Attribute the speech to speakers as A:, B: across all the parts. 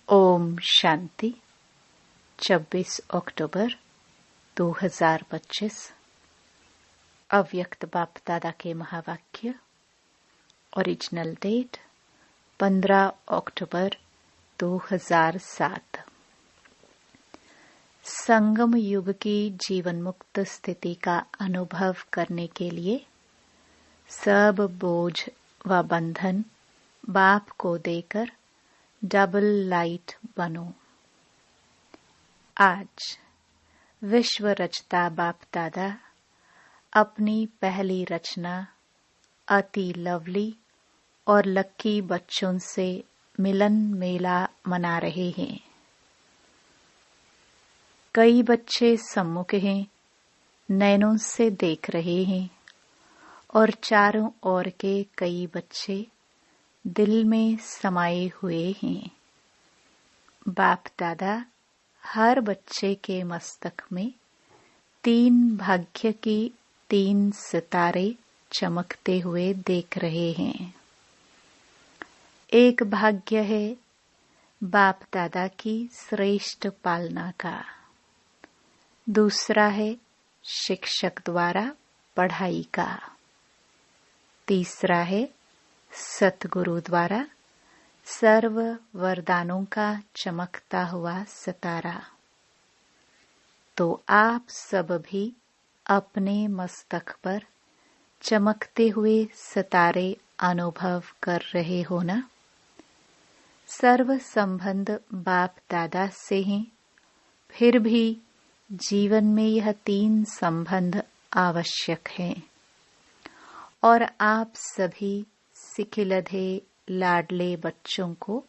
A: ओम शांति। 26 अक्टूबर 2025। अव्यक्त बाप दादा के महावाक्य। ओरिजिनल डेट 15 अक्टूबर 2007। संगम युग की जीवन मुक्त स्थिति का अनुभव करने के लिए सब बोझ व बंधन बाप को देकर डबल लाइट बनो। आज विश्व रचता बाप दादा अपनी पहली रचना अति लवली और लक्की बच्चों से मिलन मेला मना रहे हैं। कई बच्चे सम्मुख हैं, नैनों से देख रहे हैं और चारों ओर के कई बच्चे दिल में समाये हुए हैं। बाप दादा हर बच्चे के मस्तक में 3 भाग्य की 3 सितारे चमकते हुए देख रहे हैं। एक भाग्य है बाप दादा की श्रेष्ठ पालना का, दूसरा है शिक्षक द्वारा पढ़ाई का, तीसरा है सतगुरु द्वारा सर्व वरदानों का चमकता हुआ सितारा। तो आप सब भी अपने मस्तक पर चमकते हुए सितारे अनुभव कर रहे हो ना। सर्व संबंध बाप दादा से हैं, फिर भी जीवन में यह 3 संबंध आवश्यक हैं और आप सभी सिखिलधे लाडले बच्चों को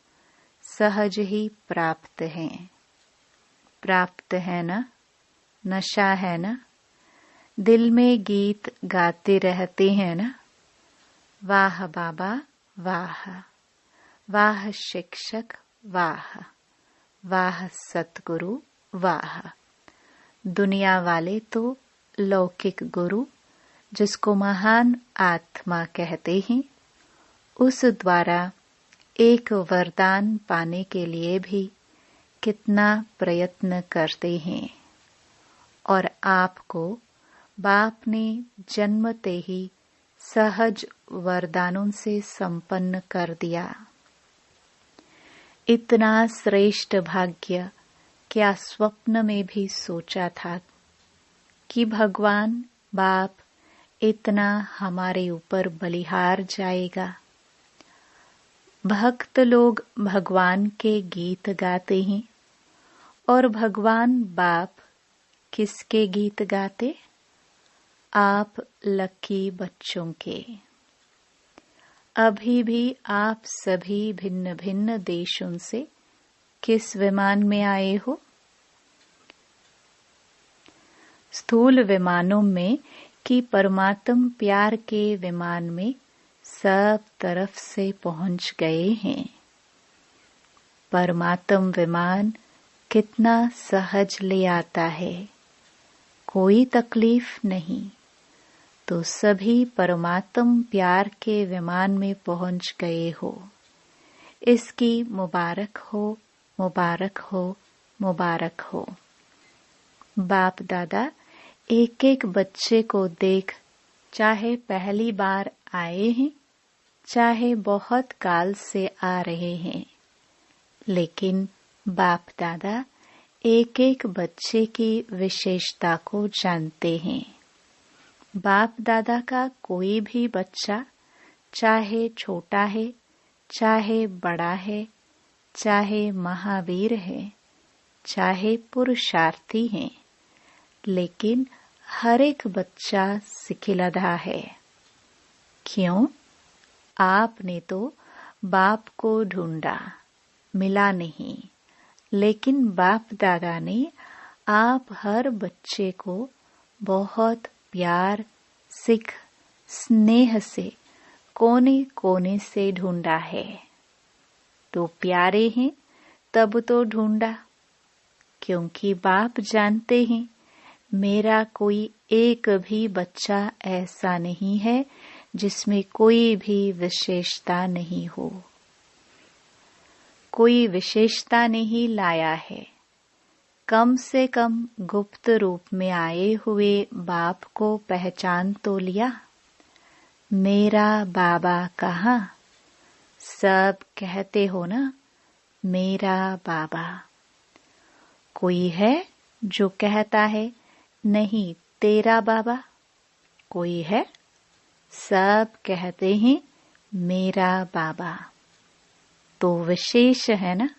A: सहज ही प्राप्त है ना। नशा है ना, दिल में गीत गाते रहते हैं ना। वाह बाबा वाह, वाह शिक्षक वाह, वाह सतगुरु वाह। दुनिया वाले तो लौकिक गुरु जिसको महान आत्मा कहते हैं, उस द्वारा एक वरदान पाने के लिए भी कितना प्रयत्न करते हैं और आपको बाप ने जन्मते ही सहज वरदानों से संपन्न कर दिया। इतना श्रेष्ठ भाग्य क्या स्वप्न में भी सोचा था कि भगवान बाप इतना हमारे ऊपर बलिहार जाएगा। भक्त लोग भगवान के गीत गाते हैं और भगवान बाप किसके गीत गाते? आप लकी बच्चों के। अभी भी आप सभी भिन्न भिन्न देशों से किस विमान में आए हो? स्थूल विमानों में कि परमात्म प्यार के विमान में सब तरफ से पहुंच गए हैं। परमात्म विमान कितना सहज ले आता है, कोई तकलीफ नहीं। तो सभी परमात्म प्यार के विमान में पहुंच गए हो। इसकी मुबारक हो, मुबारक हो, मुबारक हो। बाप दादा एक एक बच्चे को देख, चाहे पहली बार आए हैं, चाहे बहुत काल से आ रहे हैं, लेकिन बाप दादा एक एक बच्चे की विशेषता को जानते हैं। बाप दादा का कोई भी बच्चा चाहे छोटा है, चाहे बड़ा है, चाहे महावीर है, चाहे पुरुषार्थी है, लेकिन हर एक बच्चा सिखिलधा है। क्यों? आपने तो बाप को ढूंढा, मिला नहीं, लेकिन बाप दादा ने आप हर बच्चे को बहुत प्यार, सिख, स्नेह से कोने कोने से ढूंढा है। तो प्यारे हैं तब तो ढूंढा, क्योंकि बाप जानते हैं मेरा कोई एक भी बच्चा ऐसा नहीं है जिसमें कोई भी विशेषता नहीं हो। कोई विशेषता नहीं लाया है। कम से कम गुप्त रूप में आए हुए बाप को पहचान तो लिया। मेरा बाबा कहाँ? सब कहते हो ना, मेरा बाबा। कोई है जो कहता है नहीं तेरा बाबा? कोई है? सब कहते हैं मेरा बाबा। तो विशेष है ना।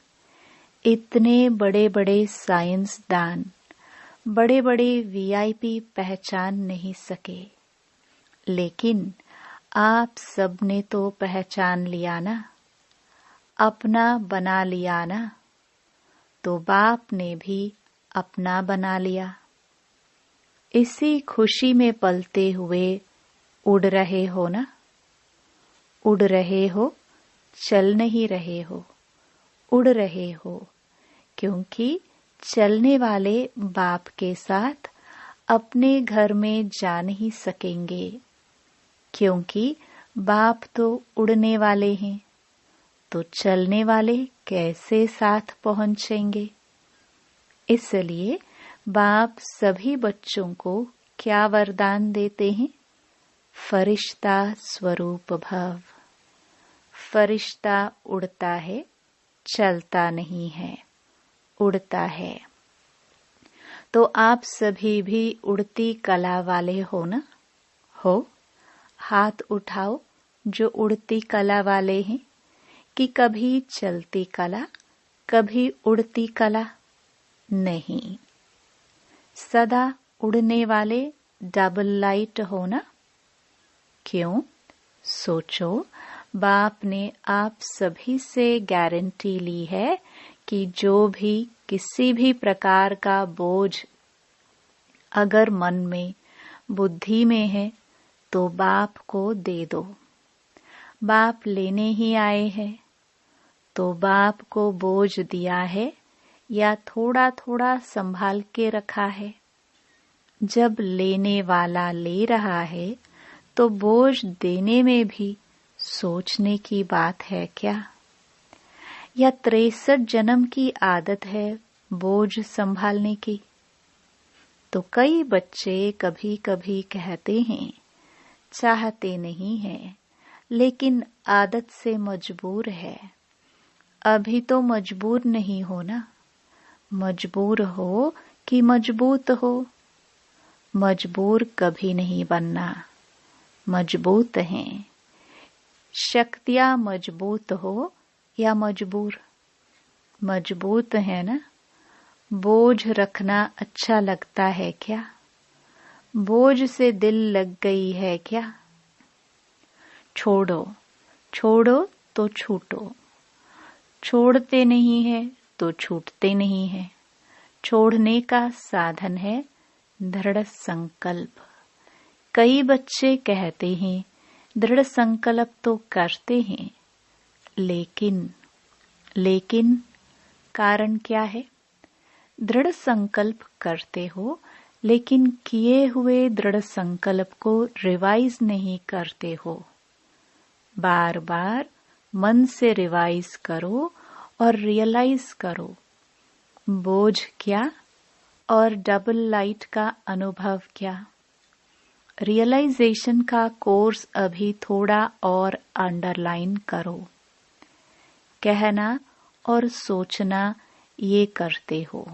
A: इतने बड़े बड़े साइंसदान, बड़े बड़े वीआईपी पहचान नहीं सके, लेकिन आप सबने तो पहचान लिया ना, अपना बना लिया ना। तो बाप ने भी अपना बना लिया। इसी खुशी में पलते हुए उड़ रहे हो ना। उड़ रहे हो, चल नहीं रहे हो, उड़ रहे हो, क्योंकि चलने वाले बाप के साथ अपने घर में जा नहीं सकेंगे, क्योंकि बाप तो उड़ने वाले हैं। तो चलने वाले कैसे साथ पहुंचेंगे? इसलिए बाप सभी बच्चों को क्या वरदान देते हैं? फरिश्ता स्वरूप भव। फरिश्ता उड़ता है, चलता नहीं है, उड़ता है। तो आप सभी भी उड़ती कला वाले हो ना? हो? हाथ उठाओ जो उड़ती कला वाले हैं। कि कभी चलती कला, कभी उड़ती कला? नहीं, सदा उड़ने वाले डबल लाइट हो ना। क्यों? सोचो, बाप ने आप सभी से गारंटी ली है कि जो भी किसी भी प्रकार का बोझ अगर मन में, बुद्धि में है तो बाप को दे दो। बाप लेने ही आए हैं, तो बाप को बोझ दिया है या थोड़ा थोड़ा संभाल के रखा है? जब लेने वाला ले रहा है तो बोझ देने में भी सोचने की बात है क्या? या 63 जन्म की आदत है बोझ संभालने की? तो कई बच्चे कभी कभी कहते हैं चाहते नहीं हैं, लेकिन आदत से मजबूर है। अभी तो मजबूर नहीं हो ना। मजबूर हो कि मजबूत हो? मजबूर कभी नहीं बनना, मजबूत हैं। शक्तियां मजबूत हो या मजबूर? मजबूत है ना। बोझ रखना अच्छा लगता है क्या? बोझ से दिल लग गई है क्या? छोड़ो, छोड़ो तो छूटो। छोड़ते नहीं है तो छूटते नहीं है। छोड़ने का साधन है दृढ़ संकल्प। कई बच्चे कहते हैं दृढ़ संकल्प तो करते हैं, लेकिन कारण क्या है? दृढ़ संकल्प करते हो, लेकिन किए हुए दृढ़ संकल्प को रिवाइज नहीं करते हो। बार बार मन से रिवाइज करो और रियलाइज करो। बोझ क्या और डबल लाइट का अनुभव क्या? रियलाइजेशन का कोर्स अभी थोड़ा और अंडरलाइन करो। कहना और सोचना ये करते हो,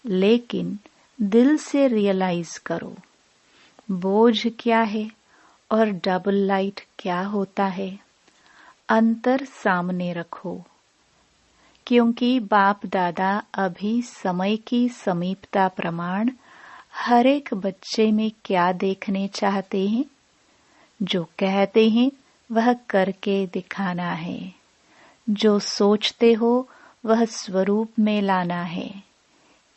A: लेकिन दिल से रियलाइज करो बोझ क्या है और डबल लाइट क्या होता है। अंतर सामने रखो, क्योंकि बाप दादा अभी समय की समीपता प्रमाण हर एक बच्चे में क्या देखने चाहते हैं? जो कहते हैं वह करके दिखाना है। जो सोचते हो वह स्वरूप में लाना है,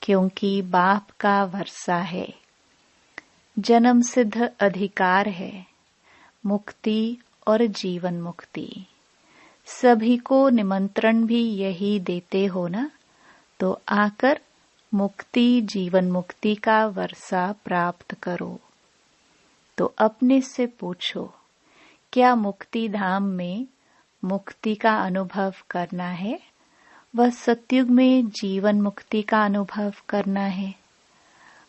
A: क्योंकि बाप का वर्षा है। जन्म सिद्ध अधिकार है, मुक्ति और जीवन मुक्ति। सभी को निमंत्रण भी यही देते हो ना। तो आकर मुक्ति जीवन मुक्ति का वर्षा प्राप्त करो। तो अपने से पूछो, क्या मुक्ति धाम में मुक्ति का अनुभव करना है वह सतयुग में जीवन मुक्ति का अनुभव करना है,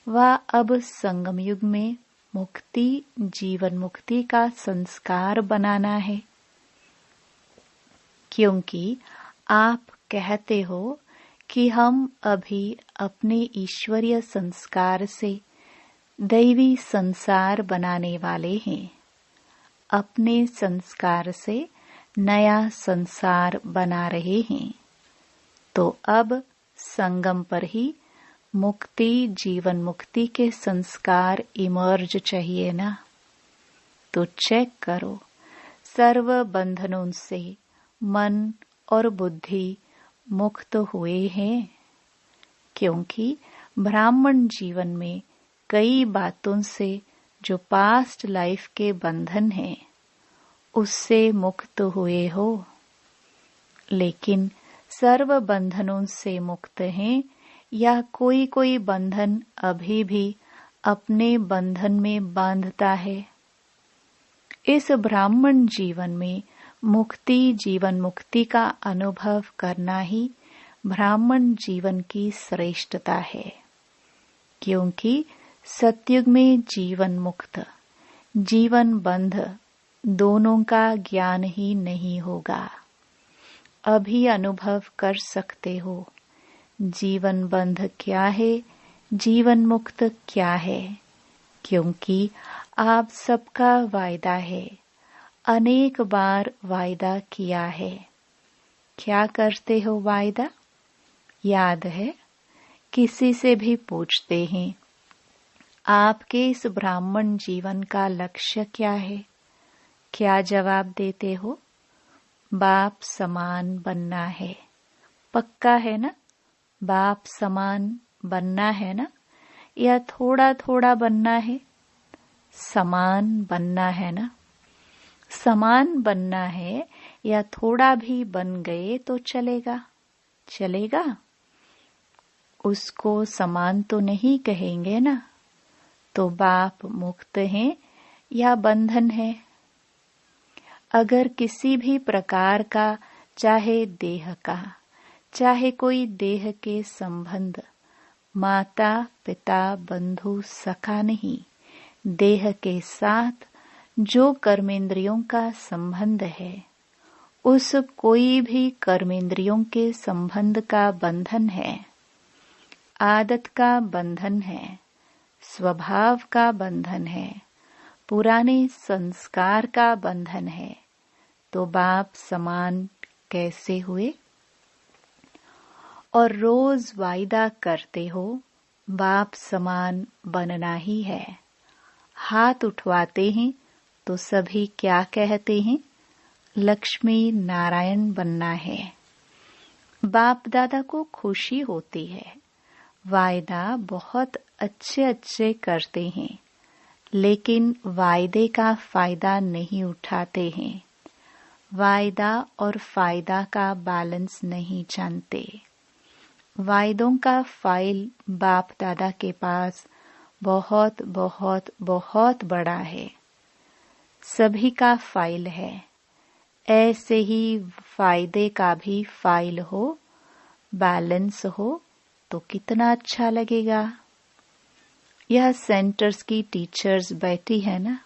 A: वह अब संगम युग में मुक्ति जीवन मुक्ति का संस्कार बनाना है। क्योंकि आप कहते हो कि हम अभी अपने ईश्वरीय संस्कार से दैवी संसार बनाने वाले हैं, अपने संस्कार से नया संसार बना रहे हैं। तो अब संगम पर ही मुक्ति जीवन मुक्ति के संस्कार इमर्ज चाहिए ना। तो चेक करो, सर्व बंधनों से मन और बुद्धि मुक्त हुए हैं। क्योंकि ब्राह्मण जीवन में कई बातों से जो पास्ट लाइफ के बंधन हैं उससे मुक्त हुए हो, लेकिन सर्व बंधनों से मुक्त हैं या कोई कोई बंधन अभी भी अपने बंधन में बांधता है। इस ब्राह्मण जीवन में मुक्ति जीवन मुक्ति का अनुभव करना ही ब्राह्मण जीवन की श्रेष्ठता है। क्योंकि सतयुग में जीवन मुक्त जीवन बंध दोनों का ज्ञान ही नहीं होगा। अभी अनुभव कर सकते हो जीवन बंध क्या है, जीवन मुक्त क्या है। क्योंकि आप सबका वायदा है, अनेक बार वायदा किया है। क्या करते हो वायदा? याद है? किसी से भी पूछते हैं आपके इस ब्राह्मण जीवन का लक्ष्य क्या है? क्या जवाब देते हो? बाप समान बनना है। पक्का है ना? बाप समान बनना है ना? या थोड़ा थोड़ा बनना है? समान बनना है ना? समान बनना है या थोड़ा भी बन गए तो चलेगा? चलेगा? उसको समान तो नहीं कहेंगे ना। तो बाप मुक्त है या बंधन है? अगर किसी भी प्रकार का, चाहे देह का, चाहे कोई देह के संबंध, माता पिता बंधु सखा नहीं, देह के साथ जो कर्मेंद्रियों का संबंध है, उस कोई भी कर्मेंद्रियों के संबंध का बंधन है, आदत का बंधन है, स्वभाव का बंधन है, पुराने संस्कार का बंधन है, तो बाप समान कैसे हुए? और रोज वायदा करते हो बाप समान बनना ही है। हाथ उठवाते हैं तो सभी क्या कहते हैं? लक्ष्मी नारायण बनना है। बाप दादा को खुशी होती है, वायदा बहुत अच्छे अच्छे करते हैं, लेकिन वायदे का फायदा नहीं उठाते हैं। वायदा और फायदा का बैलेंस नहीं जानते। वायदों का फाइल बाप दादा के पास बहुत बहुत बहुत बड़ा है, सभी का फाइल है। ऐसे ही फायदे का भी फाइल हो, बैलेंस हो तो कितना अच्छा लगेगा। यह सेंटर्स की टीचर्स बैठी है ना,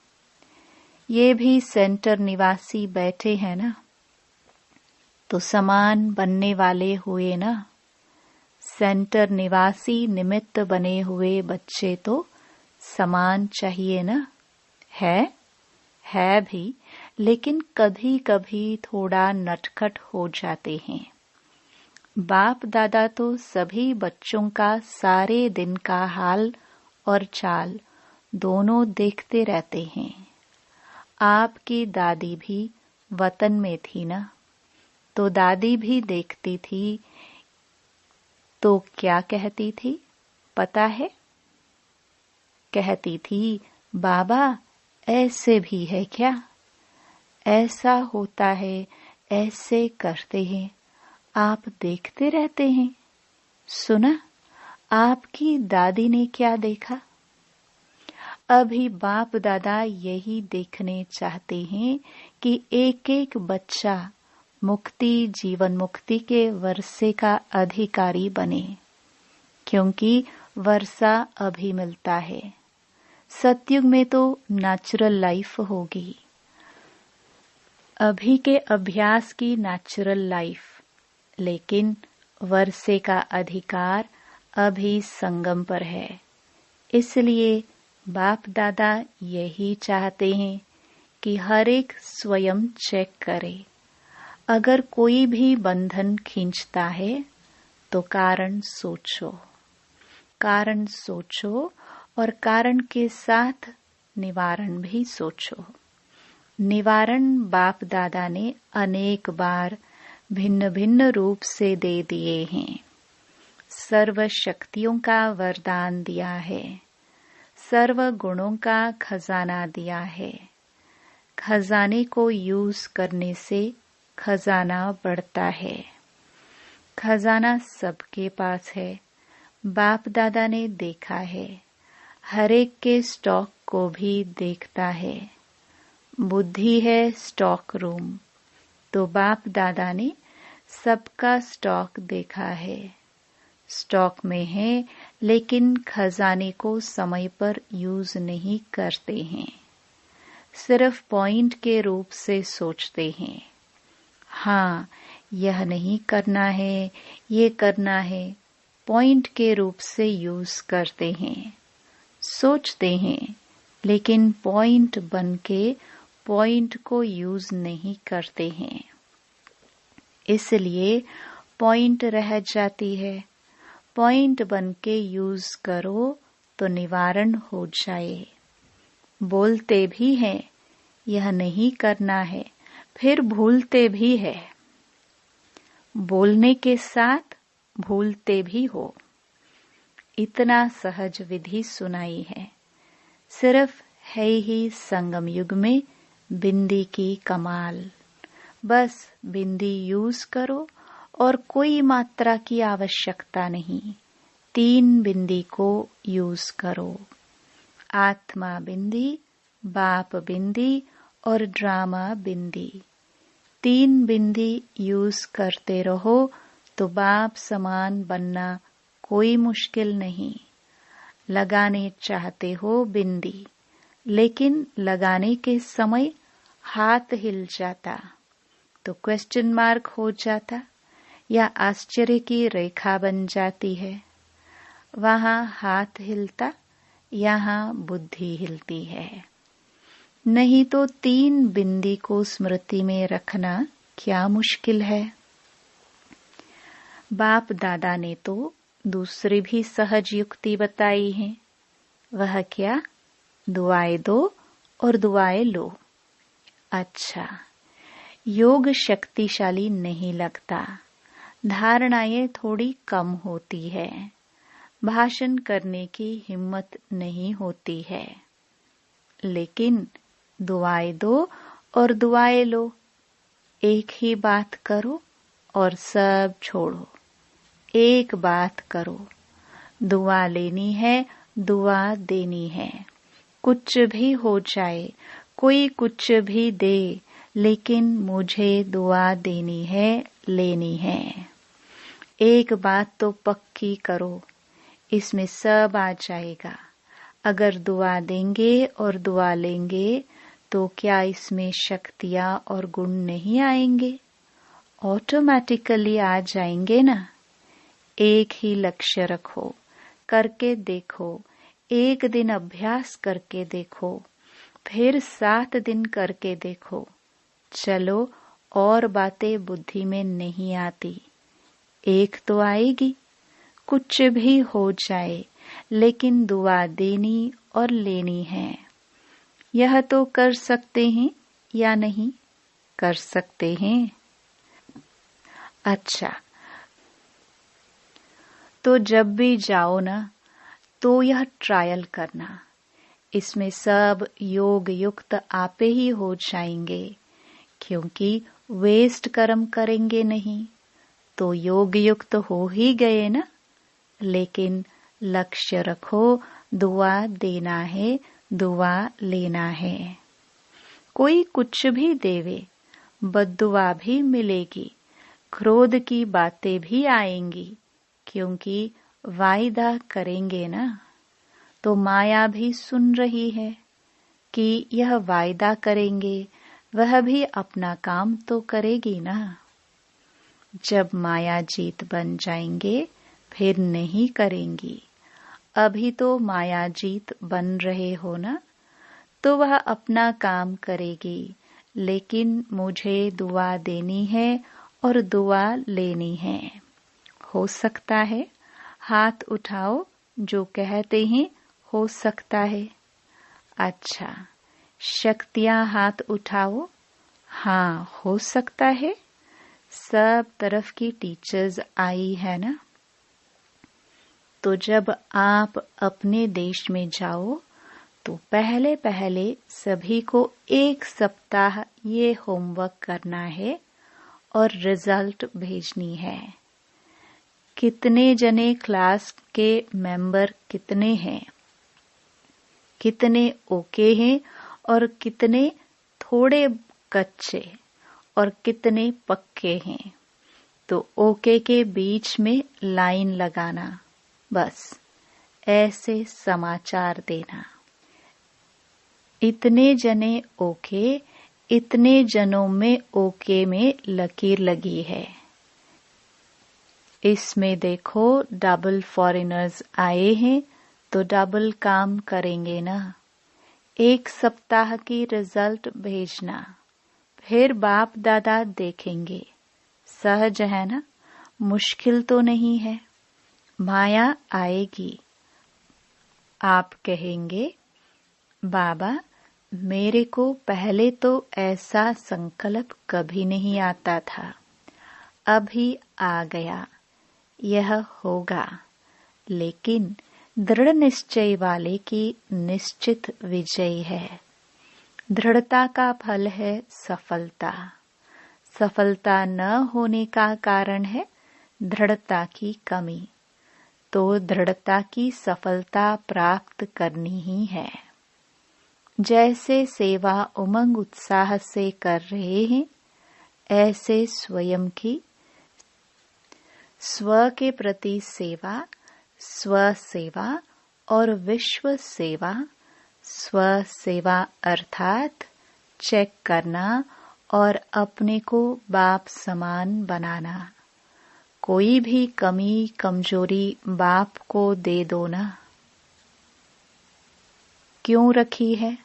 A: ये भी सेंटर निवासी बैठे हैं ना, तो समान बनने वाले हुए ना। सेंटर निवासी निमित्त बने हुए बच्चे तो समान चाहिए ना। है भी, लेकिन कभी कभी थोड़ा नटखट हो जाते हैं। बाप दादा तो सभी बच्चों का सारे दिन का हाल और चाल दोनों देखते रहते हैं। आपकी दादी भी वतन में थी ना, तो दादी भी देखती थी, तो क्या कहती थी पता है? कहती थी, बाबा ऐसे भी है क्या? ऐसा होता है, ऐसे करते हैं, आप देखते रहते हैं। सुना आपकी दादी ने क्या देखा? अभी बाप दादा यही देखने चाहते हैं कि एक एक बच्चा मुक्ति जीवन मुक्ति के वर्षे का अधिकारी बने, क्योंकि वर्षा अभी मिलता है। सतयुग में तो नेचुरल लाइफ होगी, अभी के अभ्यास की नेचुरल लाइफ, लेकिन वर्षे का अधिकार अभी संगम पर है। इसलिए बाप दादा यही चाहते हैं कि हर एक स्वयं चेक करे। अगर कोई भी बंधन खींचता है तो कारण सोचो, कारण सोचो और कारण के साथ निवारण भी सोचो। निवारण बाप दादा ने अनेक बार भिन्न भिन्न रूप से दे दिए हैं। सर्व शक्तियों का वरदान दिया है, सर्व गुणों का खजाना दिया है। खजाने को यूज करने से खजाना बढ़ता है। खजाना सबके पास है। बाप दादा ने देखा है, हर एक के स्टॉक को भी देखता है। बुद्धि है स्टॉक रूम, तो बाप दादा ने सबका स्टॉक देखा है। स्टॉक में है, लेकिन खजाने को समय पर यूज नहीं करते हैं, सिर्फ पॉइंट के रूप से सोचते हैं। हाँ, यह नहीं करना है, ये करना है, पॉइंट के रूप से यूज करते हैं, सोचते हैं, लेकिन पॉइंट बनके पॉइंट को यूज नहीं करते हैं। इसलिए पॉइंट रह जाती है। पॉइंट बनके यूज करो तो निवारण हो जाए। बोलते भी हैं यह नहीं करना है, फिर भूलते भी है। बोलने के साथ भूलते भी हो। इतना सहज विधि सुनाई है। सिर्फ है ही संगम युग में बिंदी की कमाल। बस बिंदी यूज करो और कोई मात्रा की आवश्यकता नहीं। 3 बिंदी को यूज करो। आत्मा बिंदी, बाप बिंदी और ड्रामा बिंदी। 3 बिंदी यूज करते रहो तो बाप समान बनना कोई मुश्किल नहीं। लगाने चाहते हो बिंदी, लेकिन लगाने के समय हाथ हिल जाता तो क्वेश्चन मार्क हो जाता या आश्चर्य की रेखा बन जाती है। वहां हाथ हिलता, यहाँ बुद्धि हिलती है। नहीं तो 3 बिंदी को स्मृति में रखना क्या मुश्किल है। बाप दादा ने तो दूसरी भी सहज युक्ति बताई है। वह क्या? दुआएं दो और दुआएं लो। अच्छा, योग शक्तिशाली नहीं लगता, धारणाएं थोड़ी कम होती है, भाषण करने की हिम्मत नहीं होती है, लेकिन दुआएं दो और दुआएं लो। एक ही बात करो और सब छोड़ो। एक बात करो, दुआ लेनी है, दुआ देनी है। कुछ भी हो जाए, कोई कुछ भी दे, लेकिन मुझे दुआ देनी है, लेनी है। एक बात तो पक्की करो, इसमें सब आ जाएगा। अगर दुआ देंगे और दुआ लेंगे तो क्या इसमें शक्तियां और गुण नहीं आएंगे? ऑटोमेटिकली आ जाएंगे ना। एक ही लक्ष्य रखो, करके देखो। एक दिन अभ्यास करके देखो, फिर 7 दिन करके देखो। चलो, और बातें बुद्धि में नहीं आती, एक तो आएगी। कुछ भी हो जाए, लेकिन दुआ देनी और लेनी है। यह तो कर सकते हैं या नहीं कर सकते हैं? अच्छा, तो जब भी जाओ ना, तो यह ट्रायल करना। इसमें सब योग युक्त आपे ही हो जाएंगे, क्योंकि वेस्ट कर्म करेंगे नहीं तो योग युक्त हो ही गए ना। लेकिन लक्ष्य रखो, दुआ देना है, दुआ लेना है। कोई कुछ भी देवे, बद्दुआ भी मिलेगी, क्रोध की बातें भी आएंगी, क्योंकि वायदा करेंगे ना। तो माया भी सुन रही है कि यह वायदा करेंगे, वह भी अपना काम तो करेगी ना। जब माया जीत बन जाएंगे फिर नहीं करेंगी। अभी तो माया जीत बन रहे हो ना, तो वह अपना काम करेगी, लेकिन मुझे दुआ देनी है और दुआ लेनी है। हो सकता है? हाथ उठाओ जो कहते हैं हो सकता है। अच्छा, शक्तियां हाथ उठाओ। हाँ, हो सकता है। सब तरफ की टीचर्स आई है ना। तो जब आप अपने देश में जाओ तो पहले पहले सभी को 1 सप्ताह ये होमवर्क करना है और रिजल्ट भेजनी है। कितने जने क्लास के मेंबर कितने हैं, कितने ओके हैं और कितने थोड़े कच्चे और कितने पक्के हैं। तो ओके के बीच में लाइन लगाना, बस ऐसे समाचार देना। इतने जने ओके, इतने जनों में ओके में लकीर लगी है। इसमें देखो डबल फॉरेनर्स आए हैं तो डबल काम करेंगे ना। 1 सप्ताह की रिजल्ट भेजना, फिर बाप दादा देखेंगे। सहज है ना, मुश्किल तो नहीं है। माया आएगी, आप कहेंगे बाबा मेरे को पहले तो ऐसा संकल्प कभी नहीं आता था, अभी आ गया, यह होगा। लेकिन दृढ़ निश्चय वाले की निश्चित विजय है। दृढ़ता का फल है सफलता। सफलता न होने का कारण है दृढ़ता की कमी। तो दृढ़ता की सफलता प्राप्त करनी ही है। जैसे सेवा उमंग उत्साह से कर रहे हैं, ऐसे स्वयं की स्व के प्रति सेवा, स्व सेवा और विश्व सेवा। स्व सेवा अर्थात चेक करना और अपने को बाप समान बनाना। कोई भी कमी कमजोरी बाप को दे दो ना। क्यों रखी है?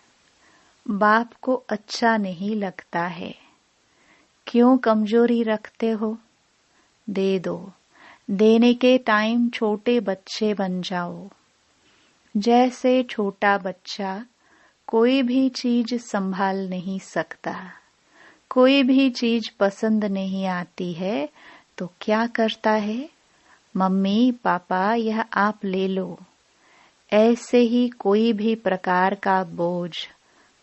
A: बाप को अच्छा नहीं लगता है। क्यों कमजोरी रखते हो? दे दो। देने के टाइम छोटे बच्चे बन जाओ। जैसे छोटा बच्चा कोई भी चीज संभाल नहीं सकता, कोई भी चीज पसंद नहीं आती है तो क्या करता है? मम्मी पापा यह आप ले लो। ऐसे ही कोई भी प्रकार का बोझ,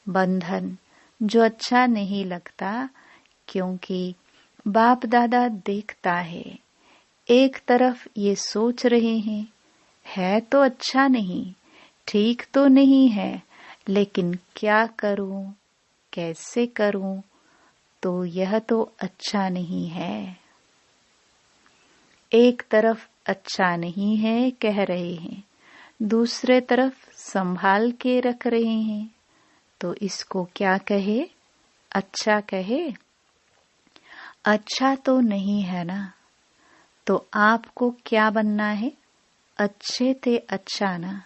A: बंधन जो अच्छा नहीं लगता, क्योंकि बाप दादा देखता है। एक तरफ ये सोच रहे हैं, है तो अच्छा नहीं, ठीक तो नहीं है, लेकिन क्या करूं, कैसे करूं, तो यह तो अच्छा नहीं है। एक तरफ अच्छा नहीं है कह रहे हैं, दूसरे तरफ संभाल के रख रहे हैं, तो इसको क्या कहे? अच्छा कहे? अच्छा तो नहीं है ना। तो आपको क्या बनना है? अच्छे ते अच्छा ना।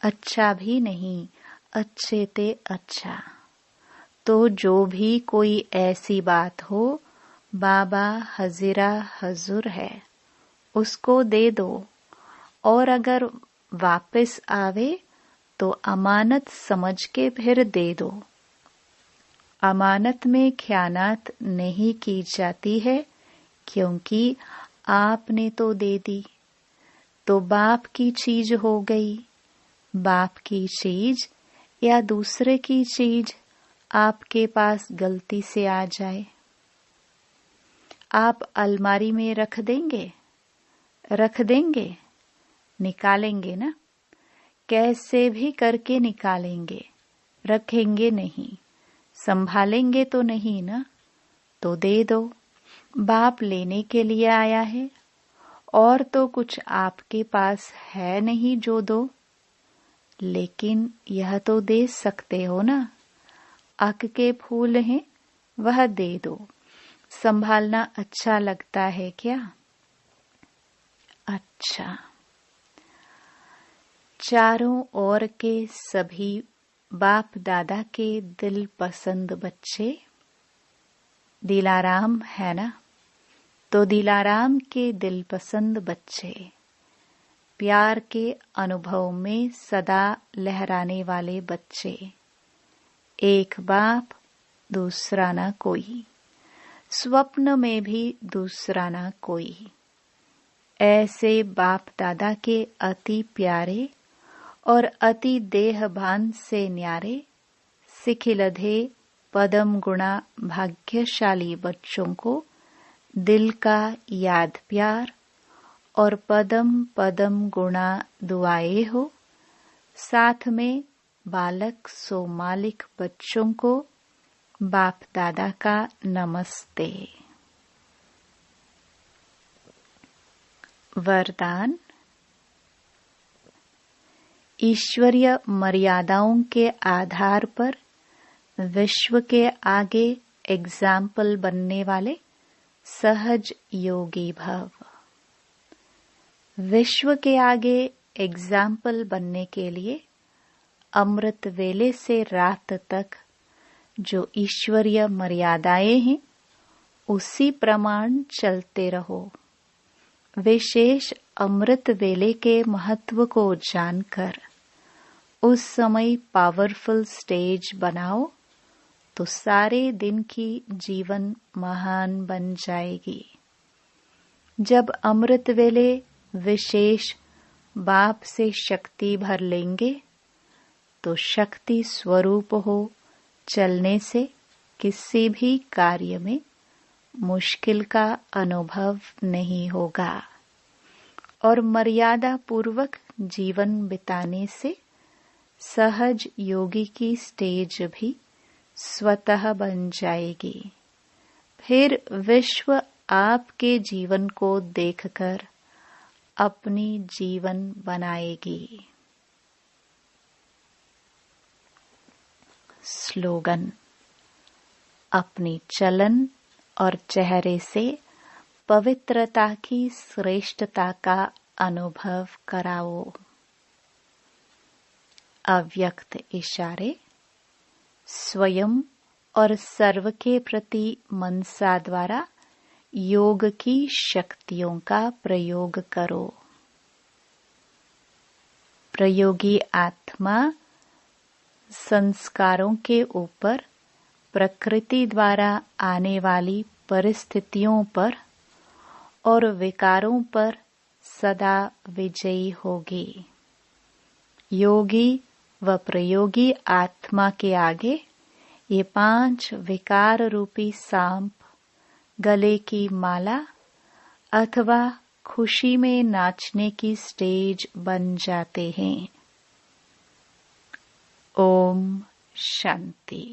A: अच्छा भी नहीं, अच्छे ते अच्छा। तो जो भी कोई ऐसी बात हो, बाबा हजीरा हजूर है, उसको दे दो। और अगर वापस आवे तो अमानत समझ के फिर दे दो। अमानत में ख़यानत नहीं की जाती है, क्योंकि आपने तो दे दी। तो बाप की चीज हो गई। बाप की चीज या दूसरे की चीज आपके पास गलती से आ जाए, आप अलमारी में रख देंगे? रख देंगे? निकालेंगे ना। कैसे भी करके निकालेंगे, रखेंगे नहीं। संभालेंगे तो नहीं ना। तो दे दो, बाप लेने के लिए आया है और तो कुछ आपके पास है नहीं जो दो, लेकिन यह तो दे सकते हो ना। अक के फूल हैं, वह दे दो। संभालना अच्छा लगता है क्या? अच्छा। चारों ओर के सभी बाप दादा के दिल पसंद बच्चे दिलाराम है ना, तो दिलाराम के दिल पसंद बच्चे प्यार के अनुभव में सदा लहराने वाले बच्चे, एक बाप दूसरा ना कोई, स्वप्न में भी दूसरा ना कोई। ऐसे बाप दादा के अति प्यारे और अति देहभान से न्यारे सिखिलधे पदम गुणा भाग्यशाली बच्चों को दिल का याद प्यार और पदम पदम गुणा दुआए हो। साथ में बालक सो मालिक बच्चों को बाप दादा का नमस्ते। वरदान। ईश्वरीय मर्यादाओं के आधार पर विश्व के आगे एग्जाम्पल बनने वाले सहज योगी भव। विश्व के आगे एग्जाम्पल बनने के लिए अमृत वेले से रात तक जो ईश्वरीय मर्यादाएं हैं उसी प्रमाण चलते रहो। विशेष अमृत वेले के महत्व को जानकर उस समय पावरफुल स्टेज बनाओ तो सारे दिन की जीवन महान बन जाएगी। जब अमृत वेले विशेष बाप से शक्ति भर लेंगे तो शक्ति स्वरूप हो चलने से किसी भी कार्य में मुश्किल का अनुभव नहीं होगा और मर्यादा पूर्वक जीवन बिताने से सहज योगी की स्टेज भी स्वतः बन जाएगी। फिर विश्व आपके जीवन को देखकर अपनी जीवन बनाएगी। स्लोगन। अपनी चलन और चेहरे से पवित्रता की श्रेष्ठता का अनुभव कराओ। अव्यक्त इशारे। स्वयं और सर्व के प्रति मनसा द्वारा योग की शक्तियों का प्रयोग करो। प्रयोगी आत्मा संस्कारों के ऊपर प्रकृति द्वारा आने वाली परिस्थितियों पर और विकारों पर सदा विजयी होगी। योगी व प्रयोगी आत्मा के आगे ये 5 विकार रूपी सांप गले की माला अथवा खुशी में नाचने की स्टेज बन जाते हैं। ओम शांति।